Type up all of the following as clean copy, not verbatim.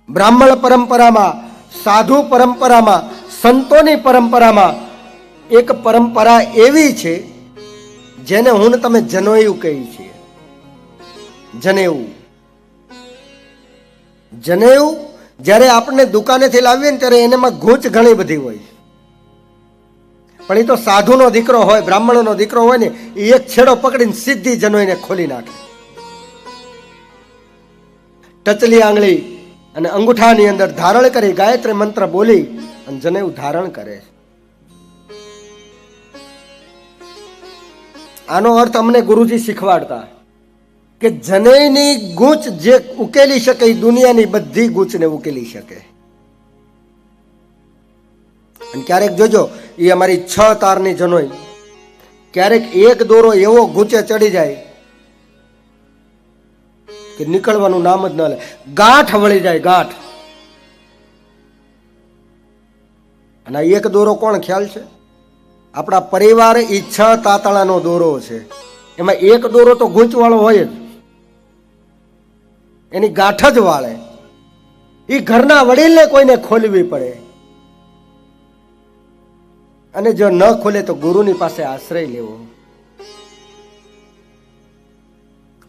બ્રાહ્મણ પરંપરામાં, સાધુ પરંપરામાં, સંતોની પરંપરામાં એક પરંપરા એવી છે જેને હું ને તમે જનેઉ કહી છીએ. જનેઉ જનેઉ જ્યારે આપણે દુકાનેથી લાવીએ ને ત્યારે એનામાં ગૂંચ ઘણી બધી હોય, પણ એ તો સાધુનો દીકરો હોય, બ્રાહ્મણનો દીકરો હોય ને, એ એક છેડો પકડીને સીધી જનોઈને ખોલી નાખે. ટચલી આંગળી અને અંગૂઠાની અંદર ધારણ કરી ગાયત્રી મંત્ર બોલી અને જનેઉ ધારણ કરે. આનો અર્થ અમને ગુરુજી શીખવાડતા કે જનેયની ગૂંચ જે ઉકેલી શકે એ દુનિયાની બધી ગૂંચને ઉકેલી શકે. અને ક્યારેક જોજો, એ અમારી 6 તારની જનોઈ, ક્યારેક એક દોરો એવો ગૂંચે ચડી જાય કે નીકળવાનું નામ જ ન લે, ગાંઠ વળી જાય, ગાંઠ. અને એક દોરો કોણ ખ્યાલ છે? આપણા પરિવાર એ 6 તાતણાનો દોરો છે. એમાં એક દોરો તો ગૂંચવાળો હોય જ, એની ગાંઠ જ વાળે. એ ઘરના વડીલને કોઈને ખોલવી પડે, અને જો ન ખોલે તો ગુરુની પાસે આશ્રય લેવો.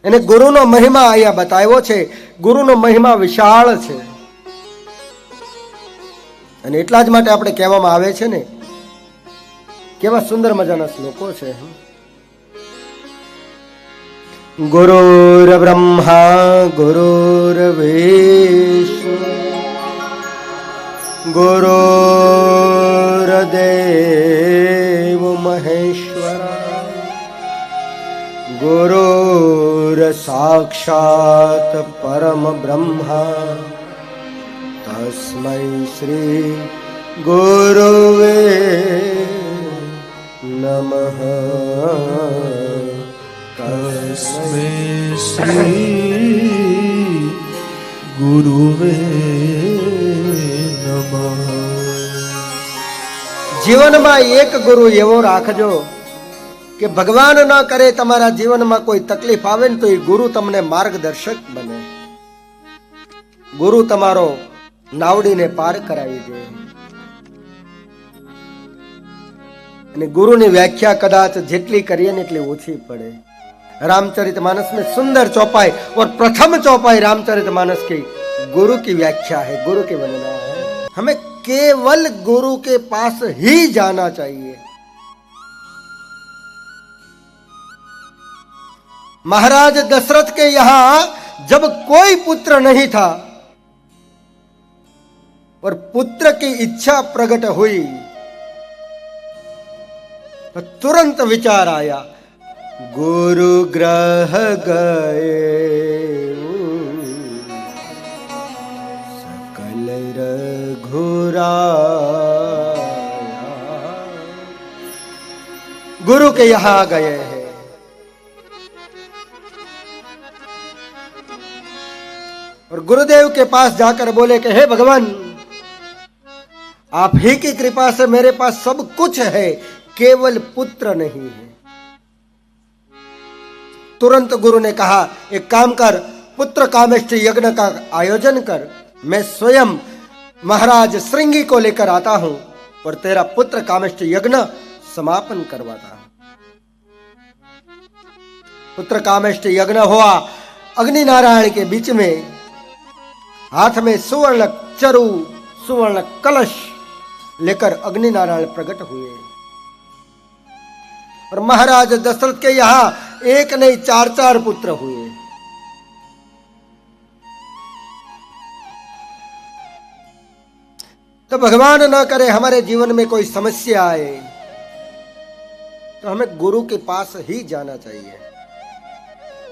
એને ગુરુનો મહિમા અહીંયા બતાવ્યો છે. ગુરુનો મહિમા વિશાળ છે, અને એટલા જ માટે આપણે કહેવામાં આવે છે ને, કેવા સુંદર મજાના શ્લોકો છે. ગુરુર બ્રહ્મા ગુરુર્વિષ્ણુ ગુરુર્દેવ મહેશ્વરા ગુરુર સાક્ષાત પરમ બ્રહ્મા તસ્મૈ શ્રી ગુરુવે નમઃ. તસ્મૈ શ્રી ગુરુવે નમઃ. જીવનમાં એક ગુરુ એવો રાખજો કે ભગવાન ન કરે તમારા જીવનમાં કોઈ તકલીફ આવે ને તો એ ગુરુ તમને માર્ગદર્શક બને. ગુરુ તમારો નાવડીને પાર કરાવી દે. અને ગુરુની વ્યાખ્યા કદાચ જેટલી કરીએ ને એટલી ઓછી પડે. रामचरितमानस में सुंदर चौपाई, और प्रथम चौपाई रामचरितमानस की गुरु की व्याख्या है, गुरु की वर्णना है. हमें केवल गुरु के पास ही जाना चाहिए. महाराज दशरथ के यहां जब कोई पुत्र नहीं था और पुत्र की इच्छा प्रकट हुई तो तुरंत विचार आया, गुरु ग्रह गए सकल रघुराया. गुरु के यहां गए हैं. और गुरुदेव के पास जाकर बोले कि हे भगवान, आप ही की कृपा से मेरे पास सब कुछ है, केवल पुत्र नहीं है. तुरंत गुरु ने कहा, एक काम कर, पुत्र कामेष्टि यज्ञ का आयोजन कर. मैं स्वयं महाराज श्रृंगी को लेकर आता हूं और तेरा पुत्र कामेष्टि यज्ञ समापन करवाता हूं. पुत्र कामेष्टि यज्ञ हुआ. अग्नि नारायण के बीच में हाथ में सुवर्ण चरु, सुवर्ण कलश लेकर अग्नि नारायण प्रकट हुए. और महाराज दशरथ के यहां एक नहीं 4 पुत्र हुए. तो भगवान न करे हमारे जीवन में कोई समस्या आए तो हमें गुरु के पास ही जाना चाहिए.